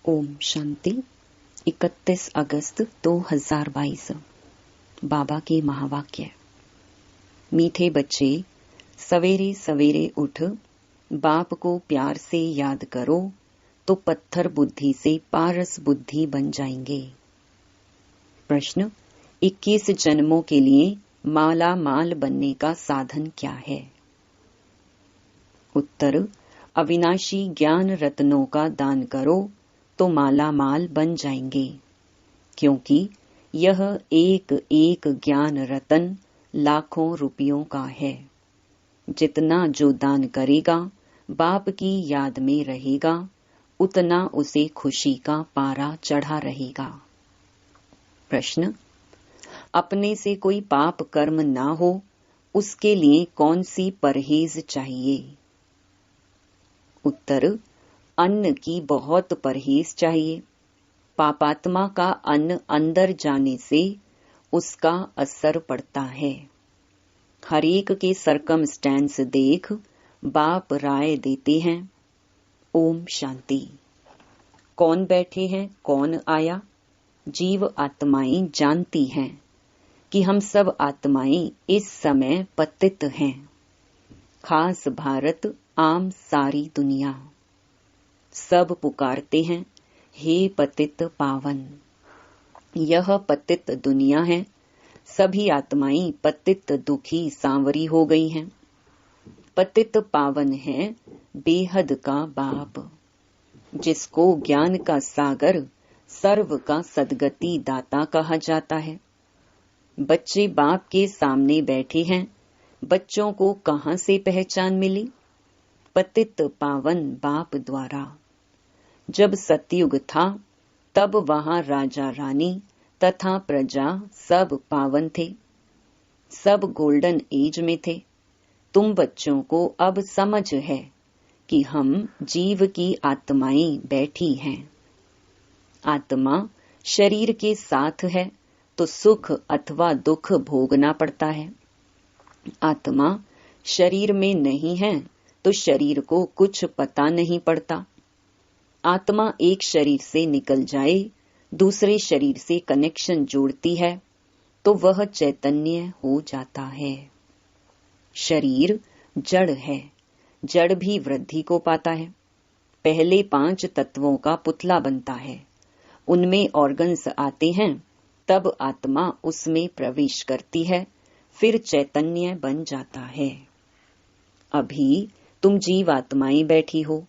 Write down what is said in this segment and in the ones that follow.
ओम शांति। 31 अगस्त 2022। बाबा के महावाक्य। मीठे बच्चे, सवेरे सवेरे उठ बाप को प्यार से याद करो तो पत्थर बुद्धि से पारस बुद्धि बन जाएंगे। प्रश्न: 21 जन्मों के लिए माला माल बनने का साधन क्या है? उत्तर: अविनाशी ज्ञान रत्नों का दान करो तो माला माल बन जाएंगे, क्योंकि यह एक एक ज्ञान रतन लाखों रुपयों का है। जितना जो दान करेगा, बाप की याद में रहेगा, उतना उसे खुशी का पारा चढ़ा रहेगा। प्रश्न: अपने से कोई पाप कर्म ना हो, उसके लिए कौन सी परहेज चाहिए? उत्तर: अन्न की बहुत परहेज चाहिए। पापात्मा का अन्न अंदर जाने से उसका असर पड़ता है। हरेक के सरकमस्टेंस देख बाप राय देते हैं। ओम शांति। कौन बैठे हैं, कौन आया? जीव आत्माएं जानती हैं कि हम सब आत्माएं इस समय पतित हैं। खास भारत, आम सारी दुनिया सब पुकारते हैं, हे पतित पावन। यह पतित दुनिया है। सभी आत्माएं पतित दुखी सांवरी हो गई हैं। पतित पावन है बेहद का बाप, जिसको ज्ञान का सागर, सर्व का सद्गति दाता कहा जाता है। बच्चे बाप के सामने बैठे हैं। बच्चों को कहां से पहचान मिली? पतित पावन बाप द्वारा। जब सतयुग था, तब वहां राजा रानी तथा प्रजा सब पावन थे, सब गोल्डन एज में थे। तुम बच्चों को अब समझ है कि हम जीव की आत्माएं बैठी हैं। आत्मा शरीर के साथ है तो सुख अथवा दुख भोगना पड़ता है। आत्मा शरीर में नहीं है तो शरीर को कुछ पता नहीं पड़ता। आत्मा एक शरीर से निकल जाए, दूसरे शरीर से कनेक्शन जोड़ती है तो वह चैतन्य हो जाता है। शरीर जड़ है, जड़ भी वृद्धि को पाता है। पहले 5 तत्वों का पुतला बनता है, उनमें ऑर्गन्स आते हैं, तब आत्मा उसमें प्रवेश करती है, फिर चैतन्य बन जाता है। अभी तुम जीव आत्माएं बैठी हो।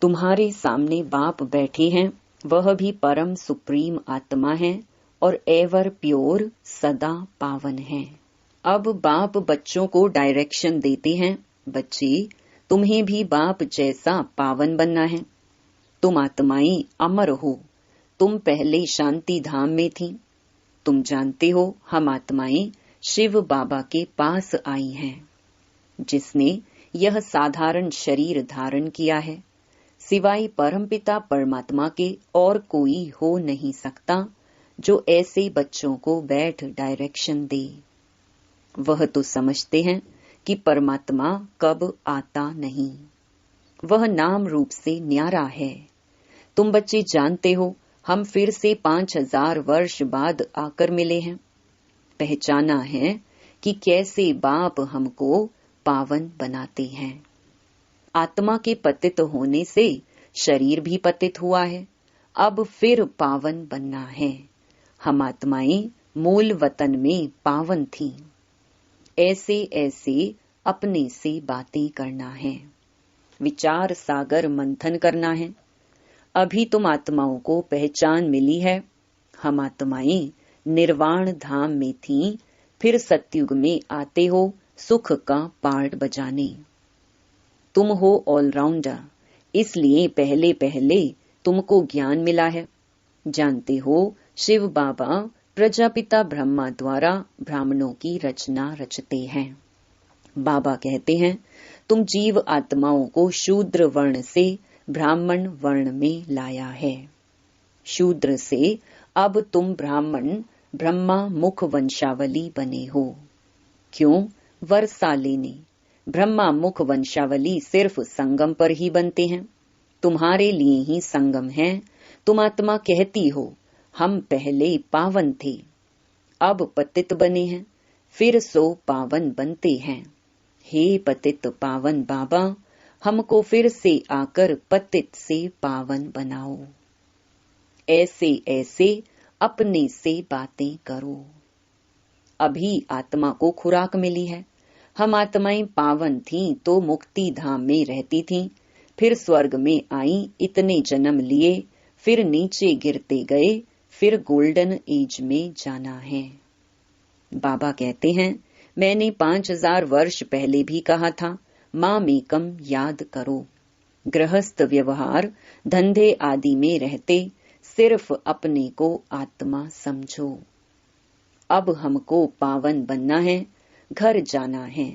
तुम्हारे सामने बाप बैठे हैं, वह भी परम सुप्रीम आत्मा है और एवर प्योर सदा पावन है। अब बाप बच्चों को डायरेक्शन देते हैं, बच्चे तुम्हें भी बाप जैसा पावन बनना है। तुम आत्माएं अमर हो, तुम पहले शांति धाम में थी। तुम जानते हो हम आत्माएं शिव बाबा के पास आई हैं। जिसने यह साधारण शरीर धारण किया है, सिवाय परमपिता परमात्मा के और कोई हो नहीं सकता जो ऐसे बच्चों को बैठ डायरेक्शन दे। वह तो समझते हैं कि परमात्मा कब आता नहीं, वह नाम रूप से न्यारा है। तुम बच्चे जानते हो हम फिर से 5000 वर्ष बाद आकर मिले हैं। पहचाना है कि कैसे बाप हमको पावन बनाते हैं। आत्मा के पतित होने से शरीर भी पतित हुआ है, अब फिर पावन बनना है। हम आत्माएं मूल वतन में पावन थीं। ऐसे ऐसे अपने से बातें करना है, विचार सागर मंथन करना है। अभी तुम आत्माओं को पहचान मिली है। हम आत्माएं निर्वाण धाम में थीं, फिर सतयुग में आते हो सुख का पार्ट बजाने। तुम हो ऑलराउंडर, इसलिए पहले पहले तुमको ज्ञान मिला है। जानते हो शिव बाबा प्रजापिता ब्रह्मा द्वारा ब्राह्मणों की रचना रचते हैं। बाबा कहते हैं तुम जीव आत्माओं को शूद्र वर्ण से ब्राह्मण वर्ण में लाया है। शूद्र से अब तुम ब्राह्मण ब्रह्मा मुख वंशावली बने हो। क्यों? वर्षा लेने। ब्रह्मा मुख वंशावली सिर्फ संगम पर ही बनते हैं। तुम्हारे लिए ही संगम है, तुम आत्मा कहती हो हम पहले पावन थे, अब पतित बने हैं, फिर सो पावन बनते हैं। हे पतित पावन बाबा, हमको फिर से आकर पतित से पावन बनाओ। ऐसे ऐसे अपने से बातें करो। अभी आत्मा को खुराक मिली है। हम आत्माएं पावन थीं तो मुक्ति धाम में रहती थीं, फिर स्वर्ग में आई, इतने जन्म लिए, फिर नीचे गिरते गए, फिर गोल्डन एज में जाना है। बाबा कहते हैं, मैंने 5000 वर्ष पहले भी कहा था, माँ मेकम याद करो। गृहस्थ व्यवहार धंधे आदि में रहते सिर्फ अपने को आत्मा समझो। अब हमको पावन बनना है, घर जाना है,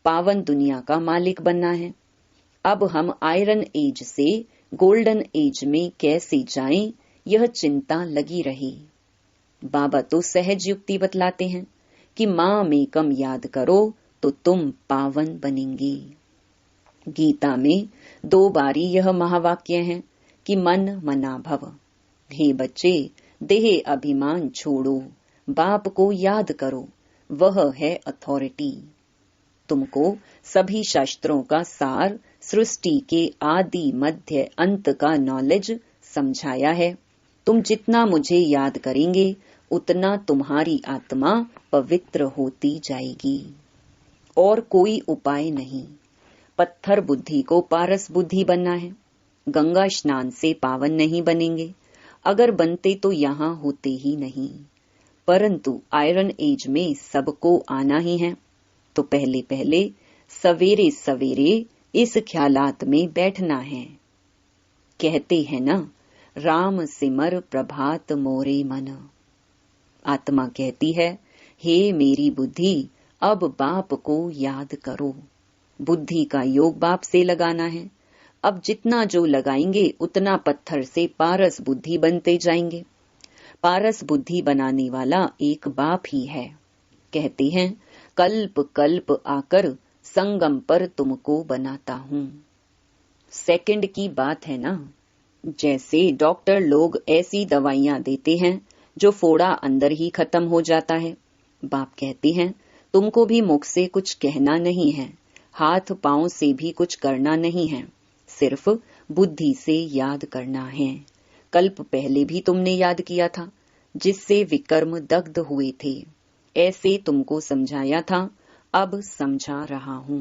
पावन दुनिया का मालिक बनना है। अब हम आयरन एज से गोल्डन एज में कैसे जाएं, यह चिंता लगी रही। बाबा तो सहज युक्ति बतलाते हैं कि माँ मेकम याद करो तो तुम पावन बनेंगी। गीता में 2 बारी यह महावाक्य है कि मन मना भव। हे बच्चे, देह अभिमान छोड़ो, बाप को याद करो, वह है अथॉरिटी। तुमको सभी शास्त्रों का सार, सृष्टि के आदि मध्य अंत का नॉलेज समझाया है। तुम जितना मुझे याद करेंगे उतना तुम्हारी आत्मा पवित्र होती जाएगी। और कोई उपाय नहीं। पत्थर बुद्धि को पारस बुद्धि बनना है। गंगा स्नान से पावन नहीं बनेंगे, अगर बनते तो यहाँ होते ही नहीं। परंतु आयरन एज में सबको आना ही है, तो पहले पहले सवेरे सवेरे इस ख्यालात में बैठना है। कहते हैं ना, राम सिमर प्रभात मोरे मन। आत्मा कहती है, हे मेरी बुद्धि, अब बाप को याद करो। बुद्धि का योग बाप से लगाना है। अब जितना जो लगाएंगे उतना पत्थर से पारस बुद्धि बनते जाएंगे। पारस बुद्धि बनाने वाला एक बाप ही है। कहते हैं, कल्प कल्प आकर संगम पर तुमको बनाता हूँ। सेकंड की बात है ना। जैसे डॉक्टर लोग ऐसी दवाइयाँ देते हैं जो फोड़ा अंदर ही खत्म हो जाता है। बाप कहते हैं, तुमको भी मुख से कुछ कहना नहीं है, हाथ पांव से भी कुछ करना नहीं है, सिर्फ बुद्धि से याद करना है। कल्प पहले भी तुमने याद किया था, जिससे विकर्म दग्ध हुए थे। ऐसे तुमको समझाया था, अब समझा रहा हूँ।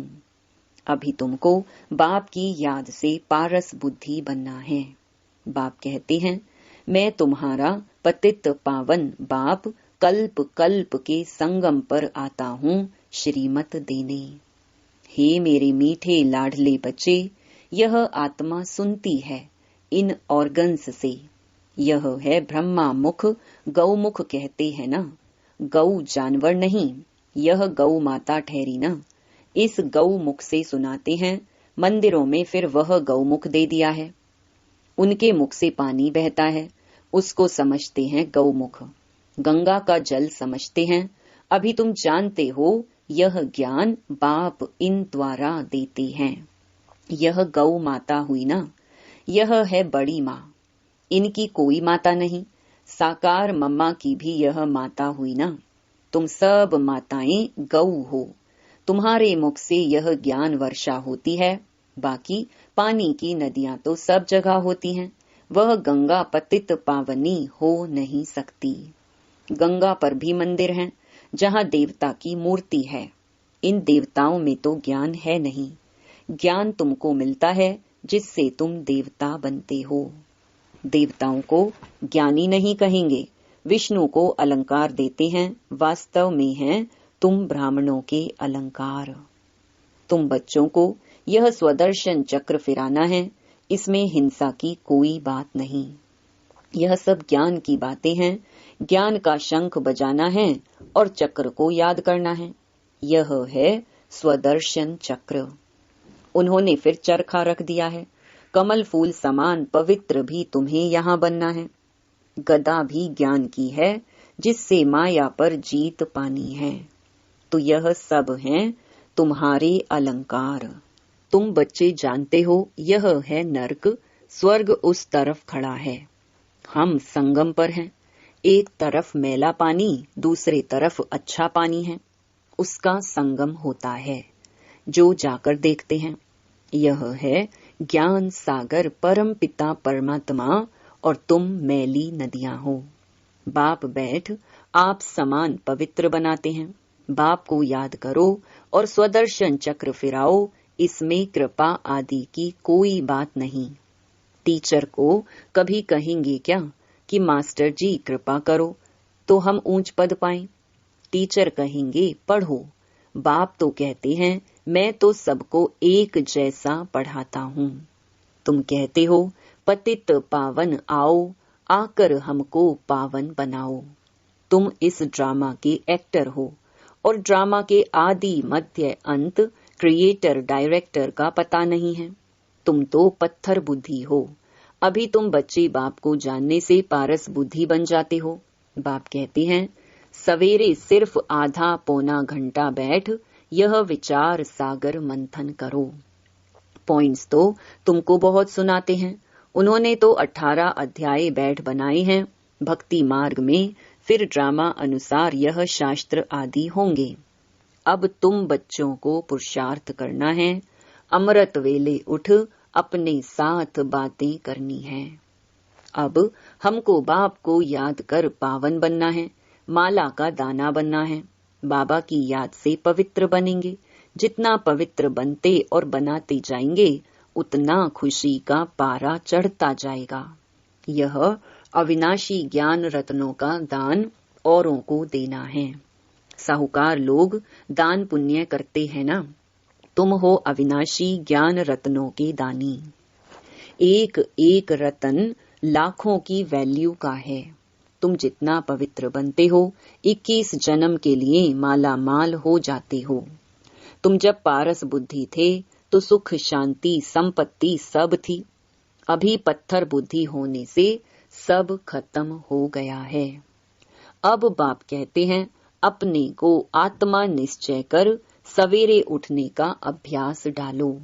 अभी तुमको बाप की याद से पारस बुद्धि बनना है। बाप कहते हैं, मैं तुम्हारा पतित पावन बाप कल्प कल्प के संगम पर आता हूँ श्रीमत देने। हे मेरे मीठे लाडले बच्चे, यह आत्मा सुनती है इन ऑर्गन्स से। यह है ब्रह्मा मुख, गौमुख कहते हैं ना। गौ जानवर नहीं, यह गौ माता ठहरी ना। इस गौ मुख से सुनाते हैं। मंदिरों में फिर वह गौमुख दे दिया है। उनके मुख से पानी बहता है, उसको समझते हैं गौमुख। गंगा का जल समझते हैं। अभी तुम जानते हो, यह ज्ञान बाप इन द्वारा देते हैं। यह गौ माता हुई ना, यह है बड़ी माँ। इनकी कोई माता नहीं। साकार मम्मा की भी यह माता हुई ना। तुम सब माताएं गौ हो। तुम्हारे मुख से यह ज्ञान वर्षा होती है। बाकी पानी की नदियां तो सब जगह होती हैं। वह गंगा पतित पावनी हो नहीं सकती। गंगा पर भी मंदिर हैं, जहाँ देवता की मूर्ति है। इन देवताओं में तो ज्ञान है नहीं। ज्ञान तुमको मिलता है जिससे तुम देवता बनते हो। देवताओं को ज्ञानी नहीं कहेंगे। विष्णु को अलंकार देते हैं, वास्तव में हैं तुम ब्राह्मणों के अलंकार। तुम बच्चों को यह स्वदर्शन चक्र फिराना है, इसमें हिंसा की कोई बात नहीं। यह सब ज्ञान की बातें हैं। ज्ञान का शंख बजाना है और चक्र को याद करना है। यह है स्वदर्शन चक्र। उन्होंने फिर चरखा रख दिया है। कमल फूल समान पवित्र भी तुम्हें यहाँ बनना है। गदा भी ज्ञान की है, जिससे माया पर जीत पानी है। तो यह सब हैं तुम्हारे अलंकार। तुम बच्चे जानते हो, यह है नर्क, स्वर्ग उस तरफ खड़ा है। हम संगम पर हैं। एक तरफ मैला पानी, दूसरे तरफ अच्छा पानी है, उसका संगम होता है, जो जाकर देखते हैं। यह है ज्ञान सागर, परम पिता परमात्मा, और तुम मैली नदियां हो। बाप बैठ आप समान पवित्र बनाते हैं। बाप को याद करो और स्वदर्शन चक्र फिराओ। इसमें कृपा आदि की कोई बात नहीं। टीचर को कभी कहेंगे क्या कि मास्टर जी कृपा करो तो हम ऊंच पद पाएं? टीचर कहेंगे पढ़ो। बाप तो कहते हैं मैं तो सबको एक जैसा पढ़ाता हूँ। तुम कहते हो पतित पावन आओ, आकर हमको पावन बनाओ। तुम इस ड्रामा के एक्टर हो और ड्रामा के आदि मध्य अंत क्रिएटर डायरेक्टर का पता नहीं है। तुम तो पत्थर बुद्धि हो। अभी तुम बच्चे बाप को जानने से पारस बुद्धि बन जाते हो। बाप कहते हैं सवेरे सिर्फ आधा पौना घंटा बैठ यह विचार सागर मंथन करो। पॉइंट्स तो तुमको बहुत सुनाते हैं। उन्होंने तो 18 अध्याय बैठ बनाए हैं भक्ति मार्ग में, फिर ड्रामा अनुसार यह शास्त्र आदि होंगे। अब तुम बच्चों को पुरुषार्थ करना है। अमृत वेले उठ अपने साथ बातें करनी है। अब हमको बाप को याद कर पावन बनना है, माला का दाना बनना है। बाबा की याद से पवित्र बनेंगे। जितना पवित्र बनते और बनाते जाएंगे उतना खुशी का पारा चढ़ता जाएगा। यह अविनाशी ज्ञान रत्नों का दान औरों को देना है। साहूकार लोग दान पुण्य करते हैं ना, तुम हो अविनाशी ज्ञान रत्नों के दानी। एक एक रतन लाखों की वैल्यू का है। तुम जितना पवित्र बनते हो 21 जन्म के लिए माला माल हो जाते हो। तुम जब पारस बुद्धि थे तो सुख शांति संपत्ति सब थी। अभी पत्थर बुद्धि होने से सब खत्म हो गया है। अब बाप कहते हैं अपने को आत्मा निश्चय कर सवेरे उठने का अभ्यास डालो।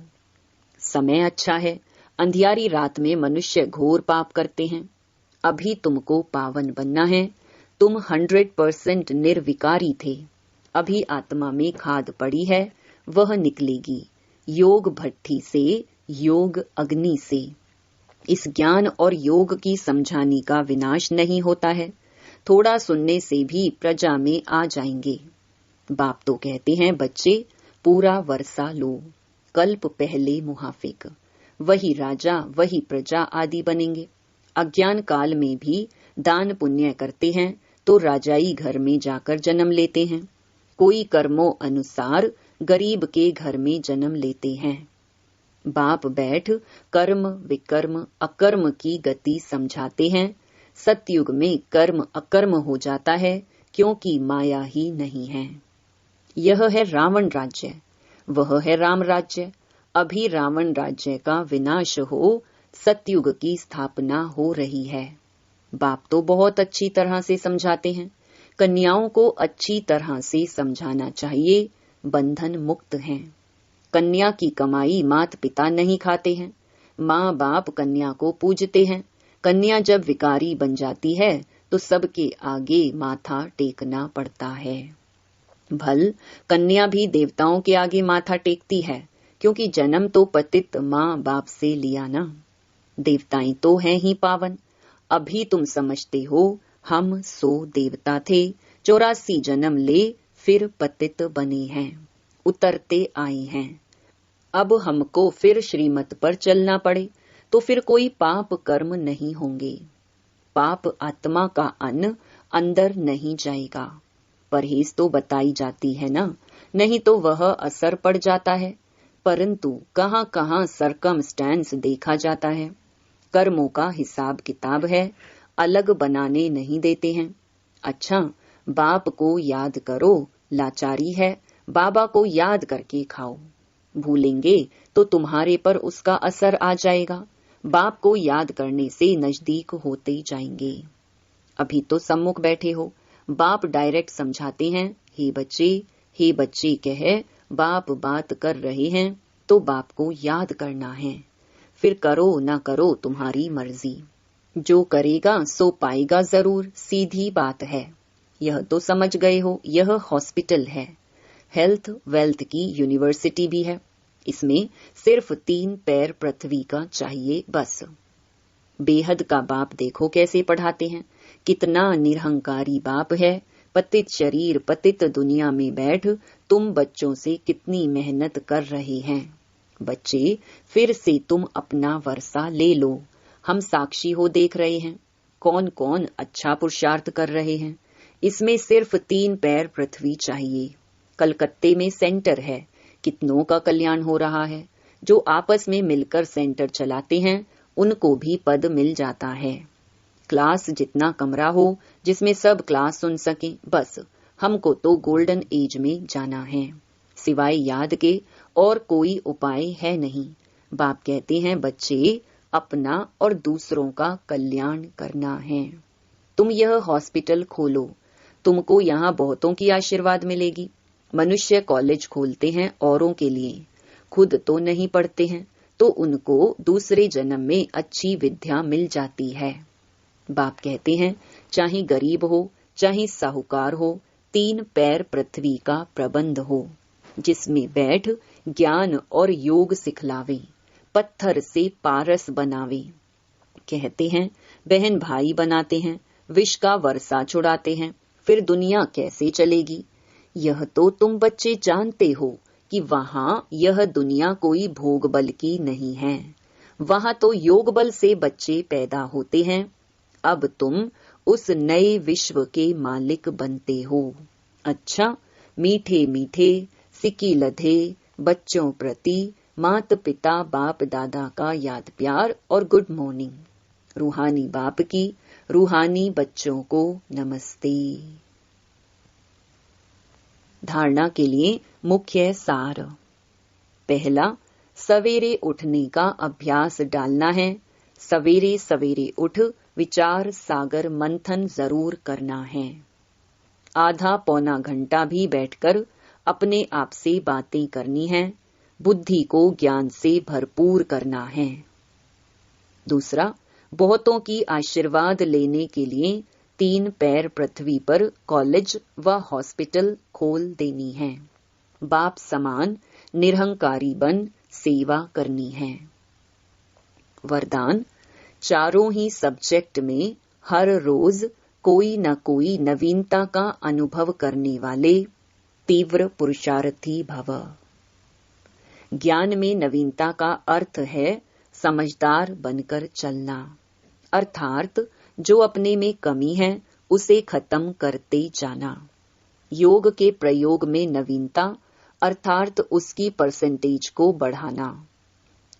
समय अच्छा है। अंधियारी रात में मनुष्य घोर पाप करते हैं। अभी तुमको पावन बनना है। तुम 100% निर्विकारी थे। अभी आत्मा में खाद पड़ी है, वह निकलेगी योग भट्ठी से, योग अग्नि से। इस ज्ञान और योग की समझाने का विनाश नहीं होता है। थोड़ा सुनने से भी प्रजा में आ जाएंगे। बाप तो कहते हैं बच्चे पूरा वर्षा लो, कल्प पहले मुहाफिक, वही राजा वही प्रजा आदि बनेंगे। अज्ञान काल में भी दान पुण्य करते हैं तो राजाई घर में जाकर जन्म लेते हैं। कोई कर्मों अनुसार गरीब के घर में जन्म लेते हैं। बाप बैठ कर्म विकर्म अकर्म की गति समझाते हैं। सतयुग में कर्म अकर्म हो जाता है क्योंकि माया ही नहीं है। यह है रावण राज्य, वह है राम राज्य। अभी रावण राज्य का विनाश हो, सतयुग की स्थापना हो रही है। बाप तो बहुत अच्छी तरह से समझाते हैं। कन्याओं को अच्छी तरह से समझाना चाहिए, बंधन मुक्त हैं। कन्या की कमाई माता पिता नहीं खाते हैं। माँ बाप कन्या को पूजते हैं। कन्या जब विकारी बन जाती है तो सबके आगे माथा टेकना पड़ता है। भल कन्या भी देवताओं के आगे माथा टेकती है, क्योंकि जन्म तो पतित माँ बाप से लिया ना। देवताएं तो हैं ही पावन। अभी तुम समझते हो हम 100 देवता थे, 84 जन्म ले फिर पतित बने हैं, उतरते आए हैं। अब हमको फिर श्रीमत पर चलना पड़े तो फिर कोई पाप कर्म नहीं होंगे। पाप आत्मा का अन्न अंदर नहीं जाएगा। परहेज तो बताई जाती है ना, नहीं तो वह असर पड़ जाता है। परंतु कहाँ कहाँ सरकमस्टेंस देखा जाता है। कर्मों का हिसाब किताब है, अलग बनाने नहीं देते हैं। अच्छा, बाप को याद करो, लाचारी है, बाबा को याद करके खाओ। भूलेंगे तो तुम्हारे पर उसका असर आ जाएगा। बाप को याद करने से नजदीक होते जाएंगे। अभी तो सम्मुख बैठे हो, बाप डायरेक्ट समझाते हैं, हे बच्चे कहे बाप बात कर रहे हैं तो बाप को याद करना है। फिर करो ना करो तुम्हारी मर्जी। जो करेगा सो पाएगा जरूर, सीधी बात है। यह तो समझ गए हो, यह हॉस्पिटल है, हेल्थ वेल्थ की यूनिवर्सिटी भी है। इसमें सिर्फ 3 पैर पृथ्वी का चाहिए बस। बेहद का बाप देखो कैसे पढ़ाते हैं, कितना निरहंकारी बाप है। पतित शरीर पतित दुनिया में बैठ तुम बच्चों से कितनी मेहनत कर रहे हैं। बच्चे, फिर से तुम अपना वर्षा ले लो, हम साक्षी हो देख रहे हैं कौन कौन अच्छा पुरुषार्थ कर रहे हैं। इसमें सिर्फ 3 पैर पृथ्वी चाहिए। कलकत्ते में सेंटर है, कितनों का कल्याण हो रहा है। जो आपस में मिलकर सेंटर चलाते हैं उनको भी पद मिल जाता है। क्लास जितना कमरा हो जिसमें सब क्लास सुन सके, बस हमको तो गोल्डन एज में जाना है। सिवाय याद के और कोई उपाय है नहीं। बाप कहते हैं बच्चे, अपना और दूसरों का कल्याण करना है। तुम यह हॉस्पिटल खोलो, तुमको यहाँ बहुतों की आशीर्वाद मिलेगी। मनुष्य कॉलेज खोलते हैं औरों के लिए, खुद तो नहीं पढ़ते हैं, तो उनको दूसरे जन्म में अच्छी विद्या मिल जाती है। बाप कहते हैं चाहे गरीब हो चाहे साहूकार हो, 3 पैर पृथ्वी का प्रबंध हो, जिसमें बैठ ज्ञान और योग सिखलावे, पत्थर से पारस बनावे। कहते हैं बहन भाई बनाते हैं, विष का वर्षा छुड़ाते हैं, फिर दुनिया कैसे चलेगी। यह तो तुम बच्चे जानते हो कि वहां यह दुनिया कोई भोग बल की नहीं है, वहां तो योग बल से बच्चे पैदा होते हैं। अब तुम उस नए विश्व के मालिक बनते हो। अच्छा, मीठे मीठे सिक्की लधे बच्चों प्रति माता पिता बाप दादा का याद प्यार और गुड मॉर्निंग। रूहानी बाप की रूहानी बच्चों को नमस्ते। धारणा के लिए मुख्य सार। पहला, सवेरे उठने का अभ्यास डालना है। सवेरे सवेरे उठ विचार सागर मंथन जरूर करना है। आधा पौना घंटा भी बैठकर अपने आप से बातें करनी है, बुद्धि को ज्ञान से भरपूर करना है। दूसरा, बहुतों की आशीर्वाद लेने के लिए 3 पैर पृथ्वी पर कॉलेज व हॉस्पिटल खोल देनी है। बाप समान निरहंकारी बन सेवा करनी है। वरदान, चारों ही सब्जेक्ट में हर रोज कोई न कोई नवीनता का अनुभव करने वाले तीव्र पुरुषार्थी भव। ज्ञान में नवीनता का अर्थ है समझदार बनकर चलना, अर्थात जो अपने में कमी है उसे खत्म करते जाना। योग के प्रयोग में नवीनता अर्थात उसकी परसेंटेज को बढ़ाना।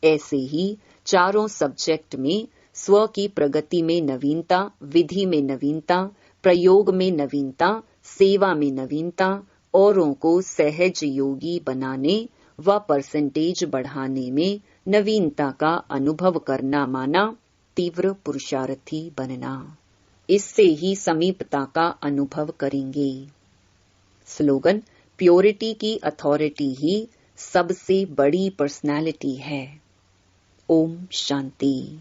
ऐसे ही चारों सब्जेक्ट में स्व की प्रगति में नवीनता, विधि में नवीनता, प्रयोग में नवीनता, सेवा में नवीनता, औरों को सहज योगी बनाने व परसेंटेज बढ़ाने में नवीनता का अनुभव करना माना तीव्र पुरुषार्थी बनना। इससे ही समीपता का अनुभव करेंगे। स्लोगन, प्योरिटी की अथॉरिटी ही सबसे बड़ी पर्सनालिटी है। ओम शांति।